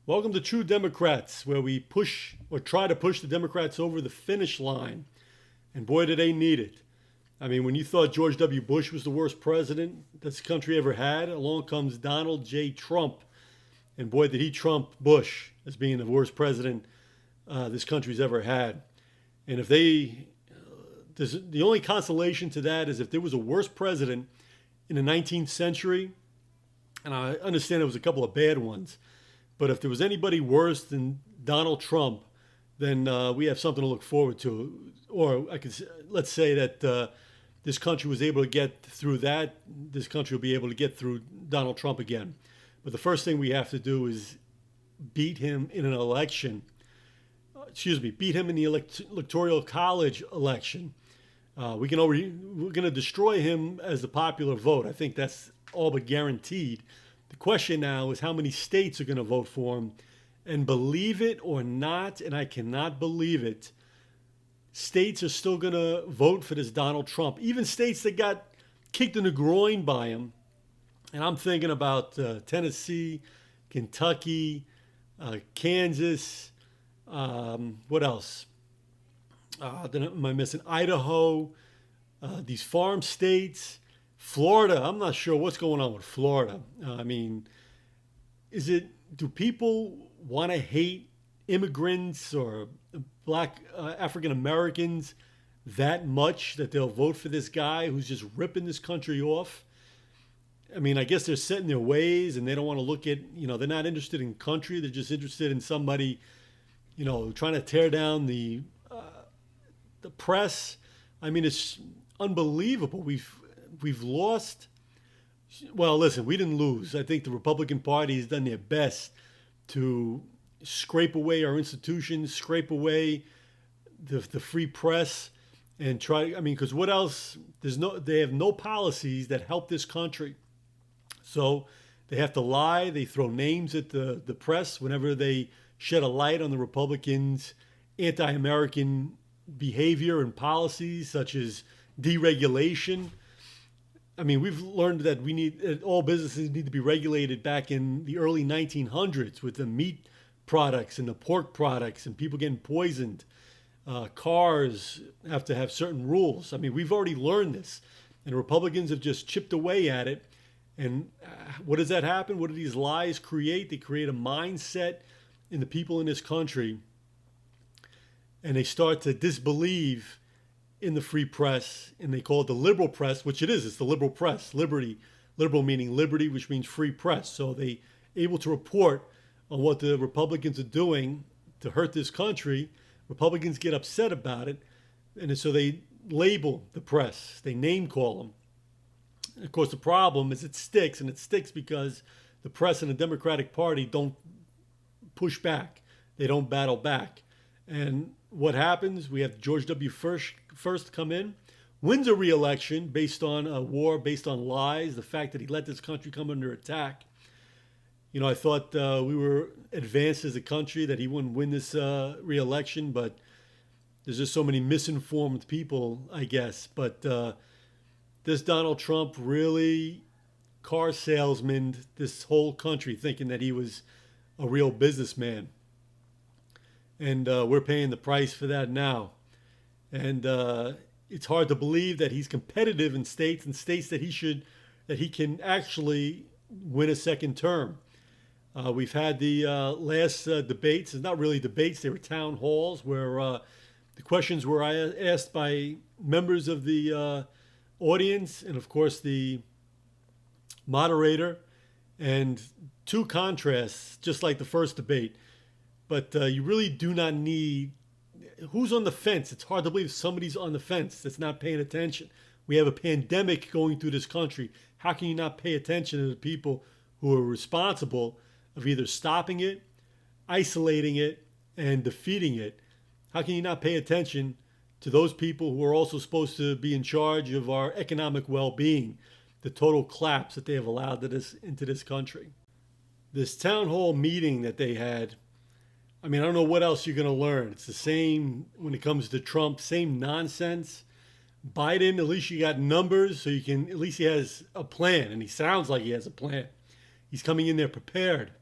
Welcome to True Democrats, where we push or try to push the Democrats over the finish line. And boy, do they need it. I mean, when you thought George W. Bush was the worst president this country ever had, along comes Donald J. Trump. And boy, did he trump Bush as being the worst president this country's ever had. And if they, the only consolation to that is if there was a worse president in the 19th century, and I understand there was a couple of bad ones, but if there was anybody worse than Donald Trump, then we have something to look forward to. Or let's say that this country was able to get through that. This country will be able to get through Donald Trump again. But the first thing we have to do is beat him in an election. Beat him in the electoral college election. We're going to destroy him as the popular vote. I think that's all but guaranteed. The question now is how many states are going to vote for him. And believe it or not, and I cannot believe it, states are still going to vote for this Donald Trump. Even states that got kicked in the groin by him. And I'm thinking about Tennessee, Kentucky, Kansas, what else? Then am I missing? Idaho, these farm states. Florida, I'm not sure what's going on with Florida. Do people want to hate immigrants or black African Americans that much that they'll vote for this guy who's just ripping this country off? I mean, I guess they're set in their ways and they don't want to look at, they're not interested in country. They're just interested in somebody, trying to tear down the press. I mean, it's unbelievable. We've lost. Well, listen, we didn't lose. I think the Republican Party has done their best to scrape away our institutions, scrape away the free press, and try. I mean, because what else? They have no policies that help this country. So they have to lie. They throw names at the press whenever they shed a light on the Republicans' anti-American behavior and policies, such as deregulation. I mean, we've learned that all businesses need to be regulated back in the early 1900s with the meat products and the pork products and people getting poisoned. Cars have to have certain rules. I mean, we've already learned this, and Republicans have just chipped away at it. And what does that happen? What do these lies create? They create a mindset in the people in this country, and they start to disbelieve in the free press, and they call it the liberal press, which it is. It's the liberal press. Liberal meaning liberty, which means free press. So they able to report on what the Republicans are doing to hurt this country. Republicans get upset about it, and so they label the press. They name call them. And of course, the problem is it sticks, and it sticks because the press and the Democratic Party don't push back. They don't battle back. And what happens? We have George W. First come in, wins a re-election based on a war, based on lies, the fact that he let this country come under attack. I thought we were advanced as a country, that he wouldn't win this re-election, but there's just so many misinformed people, I guess. But this Donald Trump really car salesman this whole country, thinking that he was a real businessman. And we're paying the price for that now. And it's hard to believe that he's competitive in states that he can actually win a second term. We've had the last debates. It's not really debates; they were town halls where the questions were asked by members of the audience, and of course the moderator, and two contrasts, just like the first debate. But you really do not need. Who's on the fence? It's hard to believe somebody's on the fence that's not paying attention. We have a pandemic going through this country. How can you not pay attention to the people who are responsible of either stopping it, isolating it, and defeating it? How can you not pay attention to those people who are also supposed to be in charge of our economic well-being, the total collapse that they have allowed into this country? This town hall meeting that they had, I mean, I don't know what else you're going to learn. It's the same when it comes to Trump, same nonsense. Biden, at least you got numbers, so at least he has a plan, and he sounds like he has a plan. He's coming in there prepared.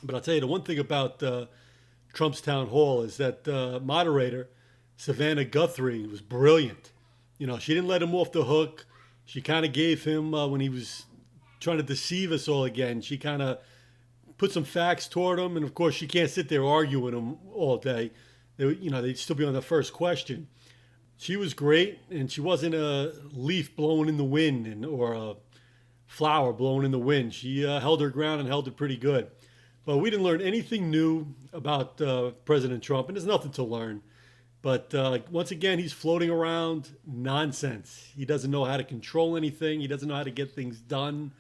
But I'll tell you the one thing about Trump's town hall is that moderator, Savannah Guthrie, was brilliant. You know, she didn't let him off the hook. She kind of gave him, when he was trying to deceive us all again, she kind of put some facts toward him. And of course, she can't sit there arguing him all day. They'd still be on the first question. She was great, and she wasn't a leaf blowing in the wind or a flower blowing in the wind. She held her ground and held it pretty good. But we didn't learn anything new about President Trump, and there's nothing to learn. But once again, he's floating around nonsense. He doesn't know how to control anything. He doesn't know how to get things done.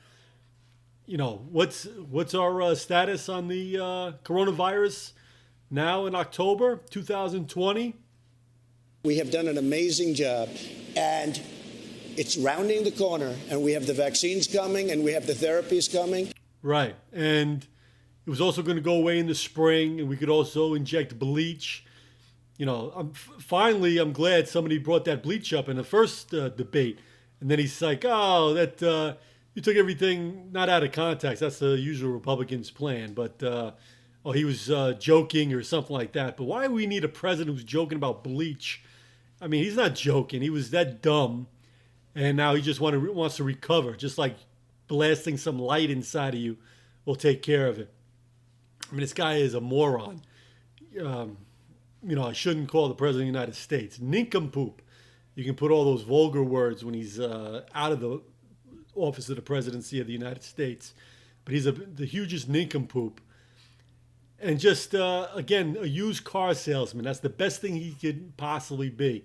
You know, what's our status on the coronavirus now in October 2020? We have done an amazing job, and it's rounding the corner, and we have the vaccines coming, and we have the therapies coming. Right, and it was also going to go away in the spring, and we could also inject bleach. You know, I'm glad somebody brought that bleach up in the first debate, and then he's like, "Oh, that you took everything not out of context. That's the usual Republicans' plan." But he was joking or something like that. But why do we need a president who's joking about bleach? I mean, he's not joking. He was that dumb, and now he just wants to recover. Just like blasting some light inside of you will take care of it. I mean, this guy is a moron. I shouldn't call the president of the United States nincompoop. You can put all those vulgar words when he's out of the office of the presidency of the United States. But he's the hugest nincompoop. And just, again, a used car salesman. That's the best thing he could possibly be.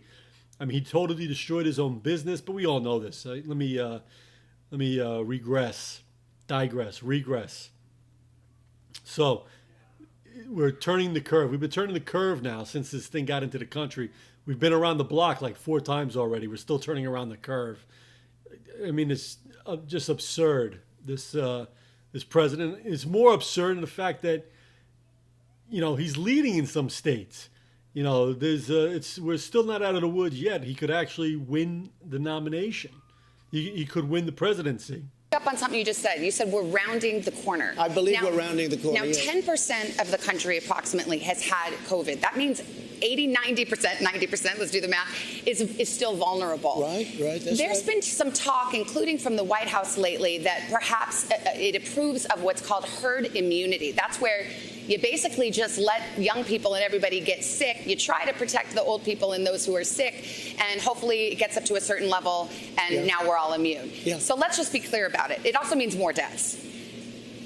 I mean, he totally destroyed his own business, but we all know this. Let me regress. So we're turning the curve. We've been turning the curve now since this thing got into the country. We've been around the block like 4 times already. We're still turning around the curve. I mean, it's just absurd. This president is more absurd in the fact that, you know, he's leading in some states. You know, we're still not out of the woods yet. He could actually win the nomination. He could win the presidency. Up on something you just said. You said we're rounding the corner. I believe we're rounding the corner. Now, 10% of the country approximately has had COVID. That means 80, 90%, 90%, let's do the math, is still vulnerable. Right. There's been some talk, including from the White House lately, that perhaps it approves of what's called herd immunity. That's where you basically just let young people and everybody get sick. You try to protect the old people and those who are sick, and hopefully it gets up to a certain level, and now we're all immune. Yeah. So let's just be clear about it. It also means more deaths.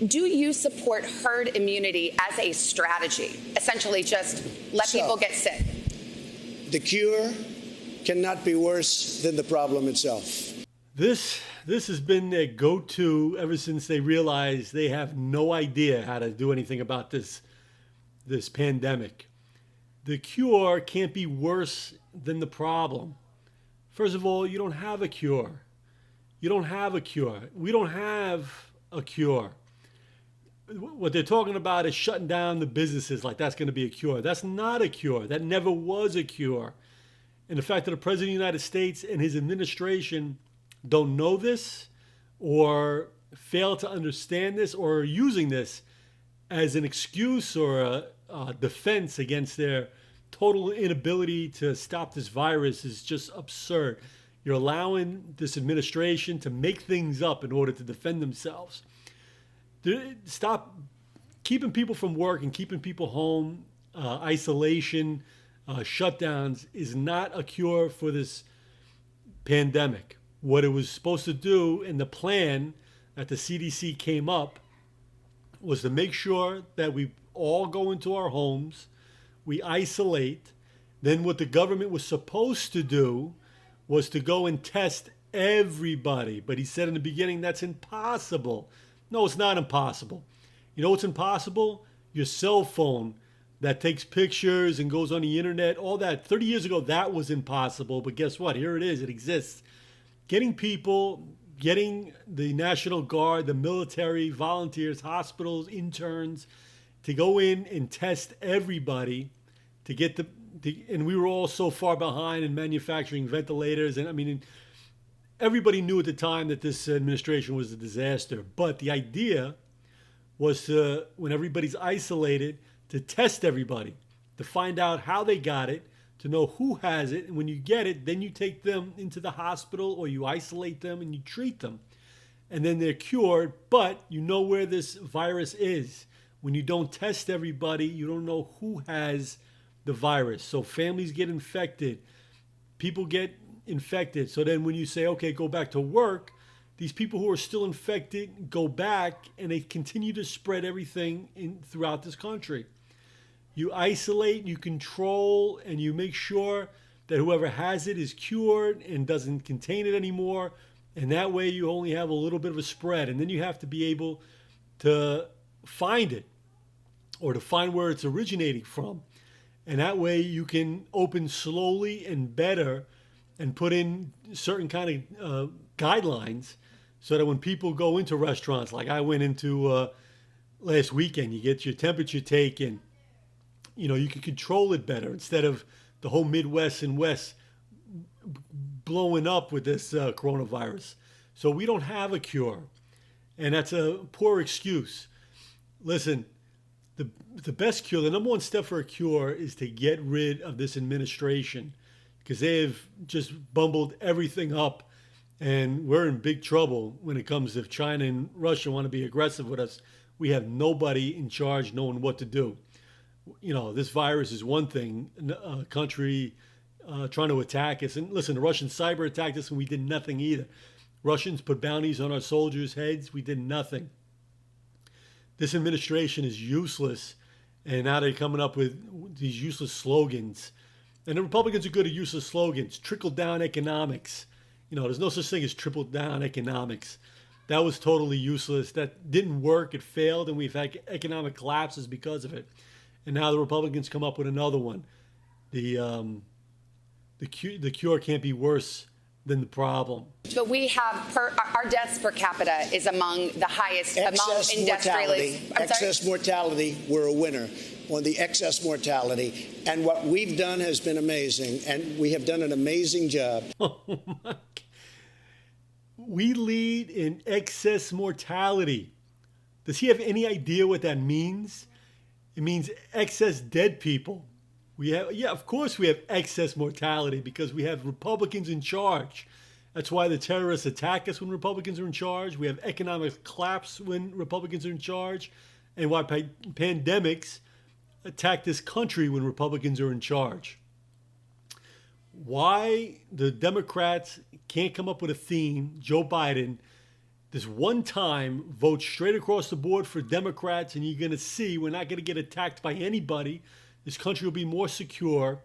Do you support herd immunity as a strategy? Essentially just let people get sick. The cure cannot be worse than the problem itself. This has been their go-to ever since they realized they have no idea how to do anything about this pandemic. The cure can't be worse than the problem. First of all, you don't have a cure. You don't have a cure. We don't have a cure. What they're talking about is shutting down the businesses like that's going to be a cure. That's not a cure. That never was a cure. And the fact that the President of the United States and his administration don't know this or fail to understand this or are using this as an excuse or a defense against their total inability to stop this virus is just absurd. You're allowing this administration to make things up in order to defend themselves. Stop keeping people from work and keeping people home. Isolation, shutdowns is not a cure for this pandemic. What it was supposed to do in the plan that the CDC came up was to make sure that we all go into our homes, we isolate. Then what the government was supposed to do was to go and test everybody. But he said in the beginning, that's impossible. No, it's not impossible. You know what's impossible? Your cell phone that takes pictures and goes on the internet, all that. 30 years ago, that was impossible. But guess what? Here it is. It exists. Getting the National Guard, the military, volunteers, hospitals, interns to go in and test everybody to get and we were all so far behind in manufacturing ventilators. And I mean, everybody knew at the time that this administration was a disaster. But the idea was to, when everybody's isolated, to test everybody, to find out how they got it, to know who has it. And when you get it, then you take them into the hospital or you isolate them and you treat them. And then they're cured, but you know where this virus is. When you don't test everybody, you don't know who has the virus. So families get infected, people get infected. So then when you say, okay, go back to work, these people who are still infected go back and they continue to spread everything throughout this country. You isolate, you control, and you make sure that whoever has it is cured and doesn't contain it anymore. And that way you only have a little bit of a spread. And then you have to be able to find it or to find where it's originating from. And that way you can open slowly and better and put in certain kind of guidelines so that when people go into restaurants, like I went into last weekend, you get your temperature taken, you can control it better instead of the whole Midwest and West blowing up with this coronavirus. So we don't have a cure, and that's a poor excuse. Listen, the best cure, the number one step for a cure is to get rid of this administration, because they have just bumbled everything up, and we're in big trouble when it comes if China and Russia want to be aggressive with us. We have nobody in charge knowing what to do. This virus is one thing, a country trying to attack us. And listen, the Russians cyber attacked us and we did nothing either. Russians put bounties on our soldiers' heads. We did nothing. This administration is useless, and now they're coming up with these useless slogans. And the Republicans are good at useless slogans. Trickle-down economics. There's no such thing as trickle-down economics. That was totally useless. That didn't work. It failed, and we've had economic collapses because of it. And now the Republicans come up with another one. The cure can't be worse than the problem. But we have our deaths per capita is among the highest among industrialists. Excess mortality, we're a winner on the excess mortality. And what we've done has been amazing, and we have done an amazing job. Oh my God. We lead in excess mortality. Does he have any idea what that means? It means excess dead people. Of course we have excess mortality because we have Republicans in charge. That's why the terrorists attack us when Republicans are in charge. We have economic collapse when Republicans are in charge. And why pandemics attack this country when Republicans are in charge. Why the Democrats can't come up with a theme, Joe Biden, this one time, vote straight across the board for Democrats, and you're going to see we're not going to get attacked by anybody. This country will be more secure.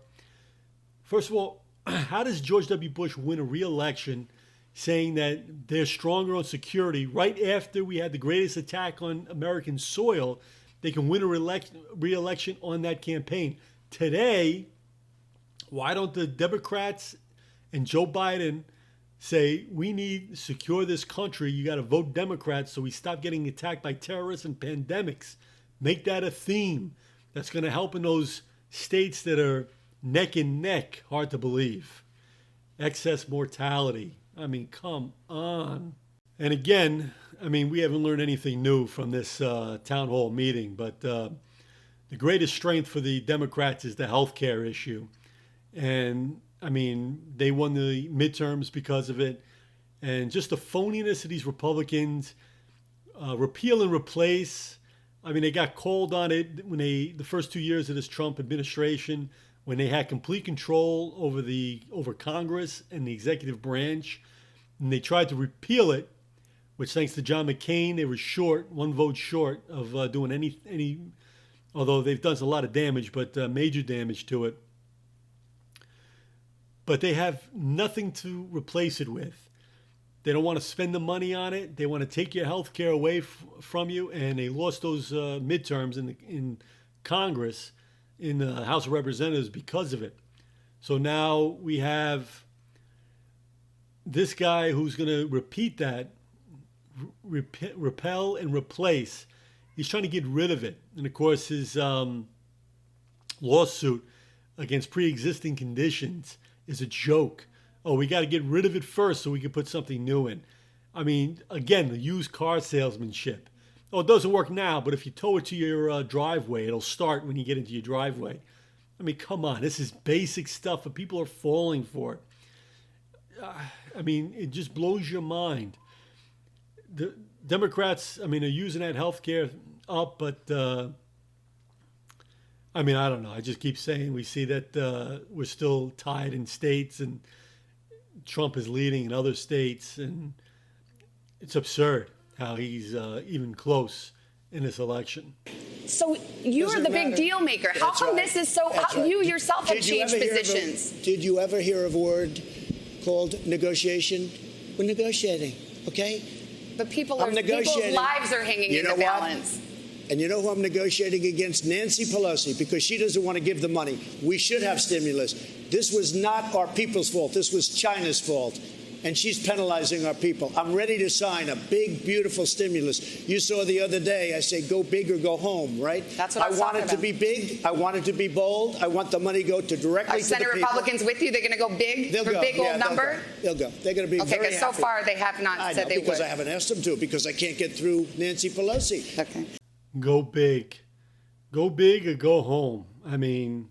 First of all, how does George W. Bush win a re-election saying that they're stronger on security right after we had the greatest attack on American soil? They can win a re-election on that campaign. Today, why don't the Democrats and Joe Biden say, we need to secure this country. You got to vote Democrats so we stop getting attacked by terrorists and pandemics. Make that a theme. That's going to help in those states that are neck and neck. Hard to believe. Excess mortality. I mean, come on. And again, we haven't learned anything new from this town hall meeting, but the greatest strength for the Democrats is the health care issue. And they won the midterms because of it. And just the phoniness of these Republicans, repeal and replace. They got called on it when the first 2 years of this Trump administration, when they had complete control over Congress and the executive branch, and they tried to repeal it, which thanks to John McCain, they were one vote short of doing any, although they've done a lot of damage, but major damage to it. But they have nothing to replace it with. They don't want to spend the money on it. They want to take your health care away from you, and they lost those midterms in Congress, in the House of Representatives because of it. So now we have this guy who's going to repeat that, repel and replace. He's trying to get rid of it. And of course, his lawsuit against pre-existing conditions is a joke. Oh, we got to get rid of it first so we can put something new in. Again, the used car salesmanship. oh, it doesn't work now, but if you tow it to your driveway, it'll start when you get into your driveway. I mean, come on, this is basic stuff, but people are falling for it. I mean, it just blows your mind. The Democrats, I mean, are using that health care up, but I mean, I don't know. I just keep saying we see that we're still tied in states, and Trump is leading in other states, and it's absurd how he's even close in this election. So you're Doesn't the matter. big deal maker. How That's come right. this is so? That's How, right. you yourself have Did you changed ever hear of a- positions. Did you ever hear of a word called negotiation? We're negotiating, okay? But people's I'm negotiating. lives are hanging You in know the what? balance. And you know who I'm negotiating against? Nancy Pelosi, because she doesn't want to give the money. We should have stimulus. This was not our people's fault. This was China's fault. And she's penalizing our people. I'm ready to sign a big, beautiful stimulus. You saw the other day, I say, go big or go home, right? That's what I was want talking it to about. be big. I want it to be bold. I want the money to go directly Are to the Senate people. Republicans with you? They're going to go big They'll for go. big Yeah, old they'll number? go. They'll go. They're going to be Okay, very because so happy. far they have not I said know, they because would. I haven't asked them to, because I can't get through Nancy Pelosi. Okay. Go big. Go big or go home. I mean,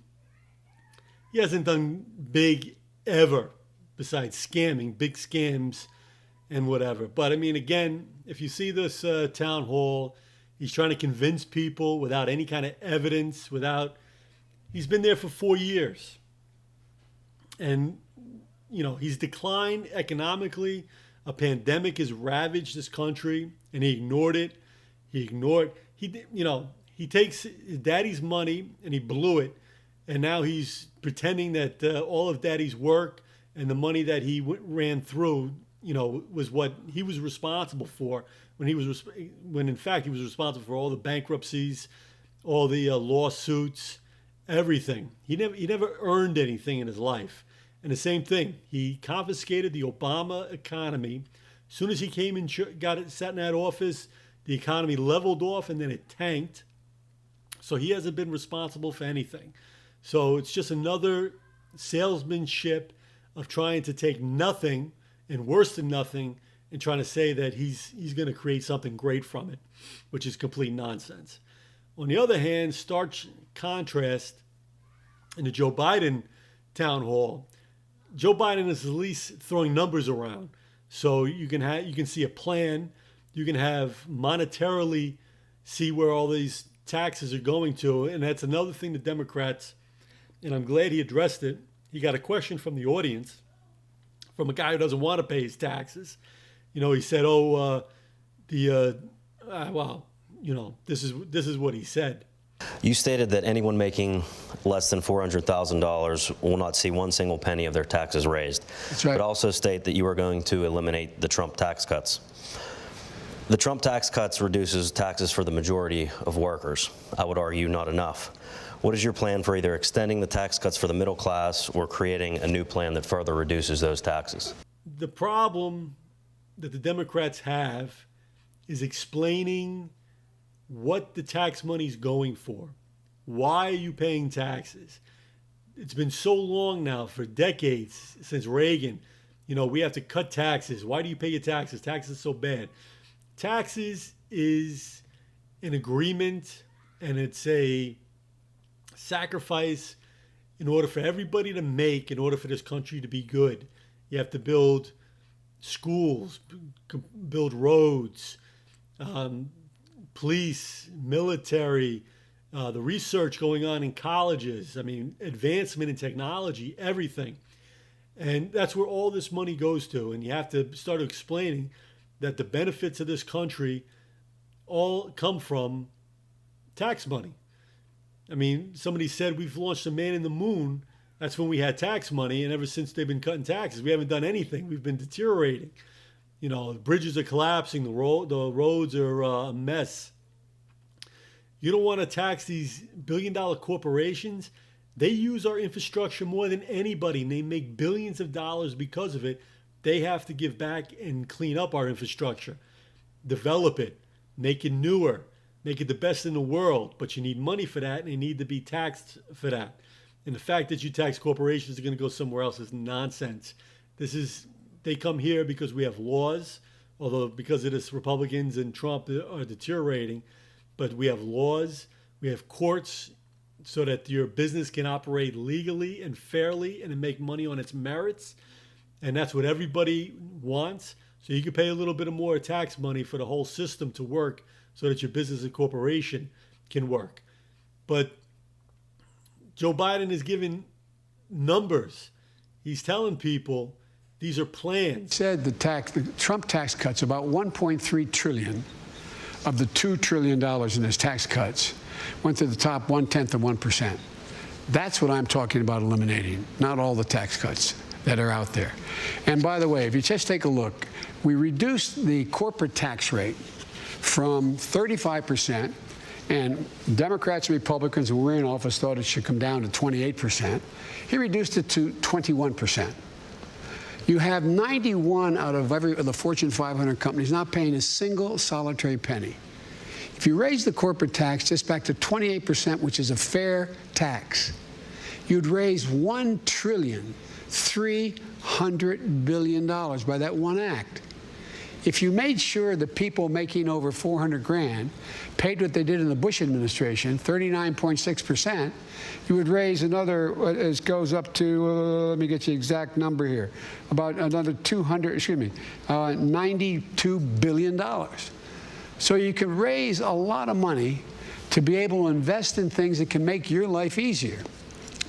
he hasn't done big ever besides scamming, big scams and whatever. But I mean, again, if you see this town hall, he's trying to convince people without any kind of evidence, he's been there for 4 years. And, you know, he's declined economically. A pandemic has ravaged this country, and he ignored it. He takes his daddy's money and he blew it, and now he's pretending that all of daddy's work and the money that he ran through, was what he was responsible for when in fact he was responsible for all the bankruptcies, all the lawsuits, everything. He never earned anything in his life. And the same thing, he confiscated the Obama economy. As soon as he came and sat in that office, the economy leveled off and then it tanked. So he hasn't been responsible for anything. So it's just another salesmanship of trying to take nothing and worse than nothing and trying to say that he's going to create something great from it, which is complete nonsense. On the other hand, stark contrast in the Joe Biden town hall. Joe Biden is at least throwing numbers around, so you can see a plan. You can have monetarily see where all these taxes are going to, and that's another thing the Democrats. And I'm glad he addressed it. He got a question from the audience, from a guy who doesn't want to pay his taxes. He said, this is what he said. You stated that anyone making less than $400,000 will not see one single penny of their taxes raised. That's right. But also state that you are going to eliminate the Trump tax cuts. The Trump tax cuts reduces taxes for the majority of workers. I would argue not enough. What is your plan for either extending the tax cuts for the middle class or creating a new plan that further reduces those taxes? The problem that the Democrats have is explaining what the tax money is going for. Why are you paying taxes? It's been so long now, for decades, since Reagan. We have to cut taxes. Why do you pay your taxes? Taxes are so bad. Taxes is an agreement, and it's a sacrifice in order for everybody to make, in order for this country to be good. You have to build schools, build roads, police, military, the research going on in colleges. I mean, advancement in technology, everything. And that's where all this money goes to. And you have to start explaining that the benefits of this country all come from tax money. I mean, somebody said we've launched a man in the moon. That's when we had tax money, and ever since they've been cutting taxes, we haven't done anything. We've been deteriorating. The bridges are collapsing, the roads are a mess. You don't want to tax these billion-dollar corporations. They use our infrastructure more than anybody, and they make billions of dollars because of it. They have to give back and clean up our infrastructure, develop it, make it newer, make it the best in the world. But you need money for that, and you need to be taxed for that. And the fact that you tax corporations that are going to go somewhere else is nonsense. They come here because we have laws, although because of this, Republicans and Trump are deteriorating. But we have laws, we have courts, so that your business can operate legally and fairly and make money on its merits. And that's what everybody wants. So you can pay a little bit more tax money for the whole system to work so that your business and corporation can work. But Joe Biden is giving numbers. He's telling people these are plans. He said the Trump tax cuts, about $1.3 trillion of the $2 trillion in his tax cuts went to the top 1/10 of 1%. That's what I'm talking about eliminating, not all the tax cuts that are out there. And by the way, if you just take a look, we reduced the corporate tax rate from 35%, and Democrats and Republicans who were in office thought it should come down to 28%. He reduced it to 21%. You have 91 out of every of the Fortune 500 companies not paying a single solitary penny. If you raise the corporate tax just back to 28%, which is a fair tax, you'd raise $1.3 trillion by that one act. If you made sure the people making over 400 grand paid what they did in the Bush administration, 39.6%, you would raise another, it goes up to, let me get you the exact number here, about another $92 billion. So you can raise a lot of money to be able to invest in things that can make your life easier,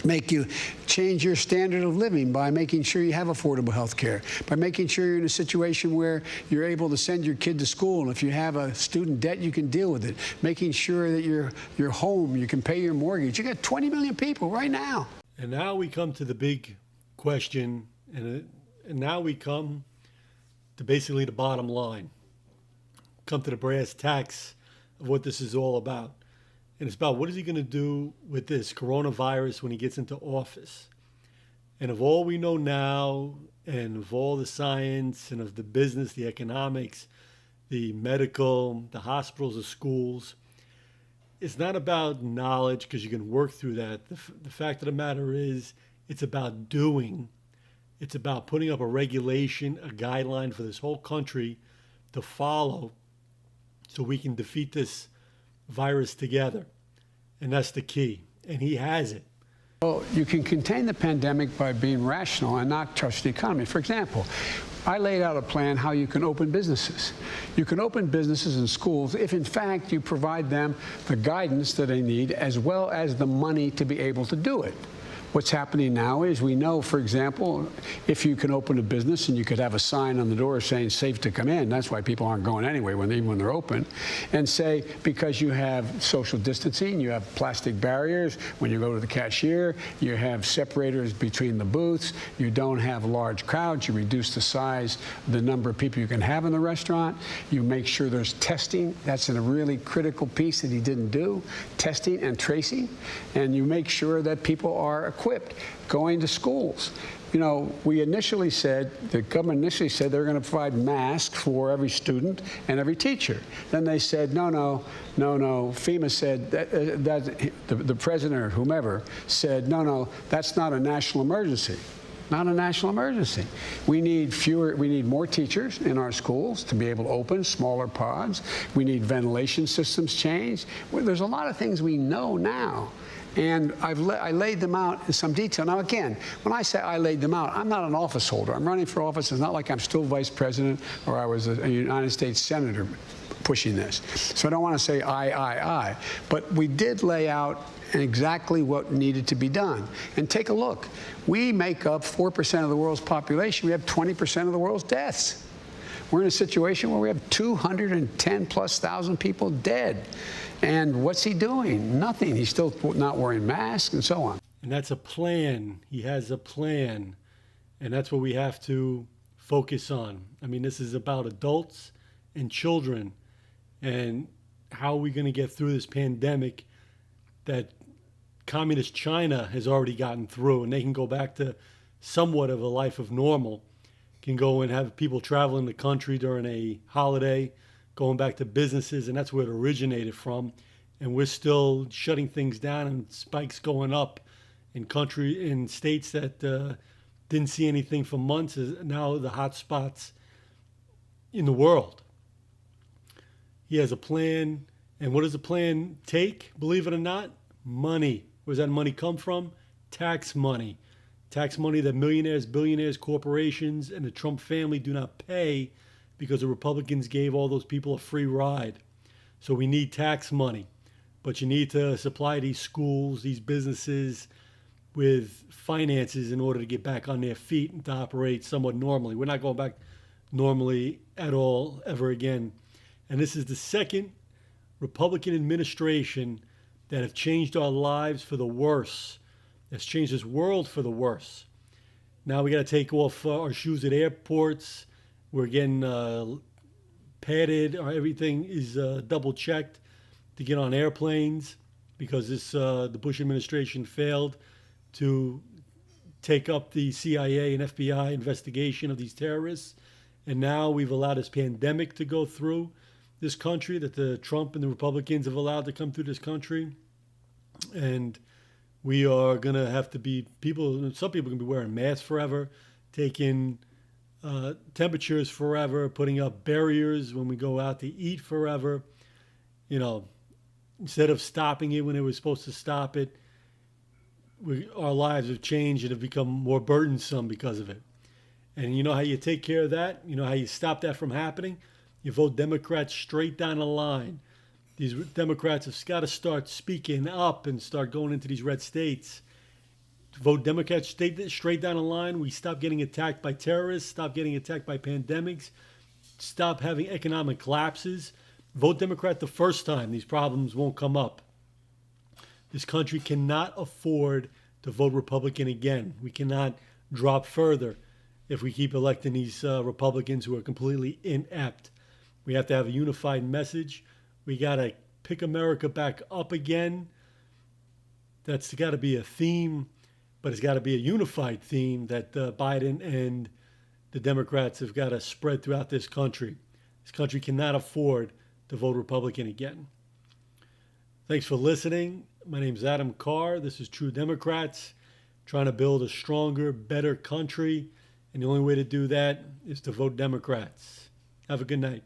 make you change your standard of living by making sure you have affordable health care, by making sure you're in a situation where you're able to send your kid to school, and if you have a student debt, you can deal with it, making sure that your home, you can pay your mortgage. You got 20 million people right now. And now we come to the big question, and now we come to basically the bottom line. Come to the brass tacks of what this is all about. And it's about what is he going to do with this coronavirus when he gets into office. And of all we know now, and of all the science and of the business, the economics, the medical, the hospitals, the schools, it's not about knowledge because you can work through that. The fact of the matter is it's about doing. It's about putting up a regulation, a guideline for this whole country to follow so we can defeat this virus together. And that's the key. And he has it. Well, you can contain the pandemic by being rational and not trust the economy. For example, I laid out a plan how you can open businesses. You can open businesses and schools if, in fact, you provide them the guidance that they need as well as the money to be able to do it. What's happening now is we know, for example, if you can open a business and you could have a sign on the door saying safe to come in, that's why people aren't going anyway even when they're open, and say because you have social distancing, you have plastic barriers, when you go to the cashier, you have separators between the booths, you don't have large crowds, you reduce the size, the number of people you can have in the restaurant, you make sure there's testing, that's a really critical piece that he didn't do, testing and tracing, and you make sure that people are equipped, going to schools. You know, we initially said, the government initially said they were going to provide masks for every student and every teacher. Then they said, no. FEMA said, the president or whomever said, no, that's not a national emergency. Not a national emergency. We need more teachers in our schools to be able to open smaller pods. We need ventilation systems changed. Well, there's a lot of things we know now. And I laid them out in some detail. Now, again, when I say I laid them out, I'm not an office holder. I'm running for office. It's not like I'm still vice president or I was a United States senator pushing this. So I don't want to say I. But we did lay out exactly what needed to be done. And take a look. We make up 4% of the world's population. We have 20% of the world's deaths. We're in a situation where we have 210,000+ people dead. And what's he doing? Nothing. He's still not wearing masks and so on. And that's a plan. He has a plan. And that's what we have to focus on. I mean, this is about adults and children and how are we going to get through this pandemic that communist China has already gotten through, and they can go back to somewhat of a life of normal, can go and have people traveling the country during a holiday, going back to businesses, and that's where it originated from. And we're still shutting things down and spikes going up in states that didn't see anything for months. Now the hot spots in the world. He has a plan. And what does the plan take? Believe it or not, money. Where does that money come from? Tax money. Tax money that millionaires, billionaires, corporations, and the Trump family do not pay because the Republicans gave all those people a free ride. So we need tax money. But you need to supply these schools, these businesses with finances in order to get back on their feet and to operate somewhat normally. We're not going back normally at all ever again. And this is the second Republican administration that have changed our lives for the worse. That's changed this world for the worse. Now we got to take off our shoes at airports. We're getting padded. Everything is double checked to get on airplanes because the Bush administration failed to take up the CIA and FBI investigation of these terrorists. And now we've allowed this pandemic to go through this country, that the Trump and the Republicans have allowed to come through this country. And we are going to have to be some people are going to be wearing masks forever, taking temperatures forever, putting up barriers when we go out to eat forever. You know, instead of stopping it when it was supposed to stop it, our lives have changed and have become more burdensome because of it. And you know how you take care of that? You know how you stop that from happening? You vote Democrats straight down the line. These Democrats have got to start speaking up and start going into these red states. Vote Democrats straight down the line. We stop getting attacked by terrorists, stop getting attacked by pandemics, stop having economic collapses. Vote Democrat the first time. These problems won't come up. This country cannot afford to vote Republican again. We cannot drop further if we keep electing these Republicans who are completely inept. We have to have a unified message. We got to pick America back up again. That's got to be a theme, but it's got to be a unified theme that Biden and the Democrats have got to spread throughout this country. This country cannot afford to vote Republican again. Thanks for listening. My name's Adam Carr. This is True Democrats, trying to build a stronger, better country. And the only way to do that is to vote Democrats. Have a good night.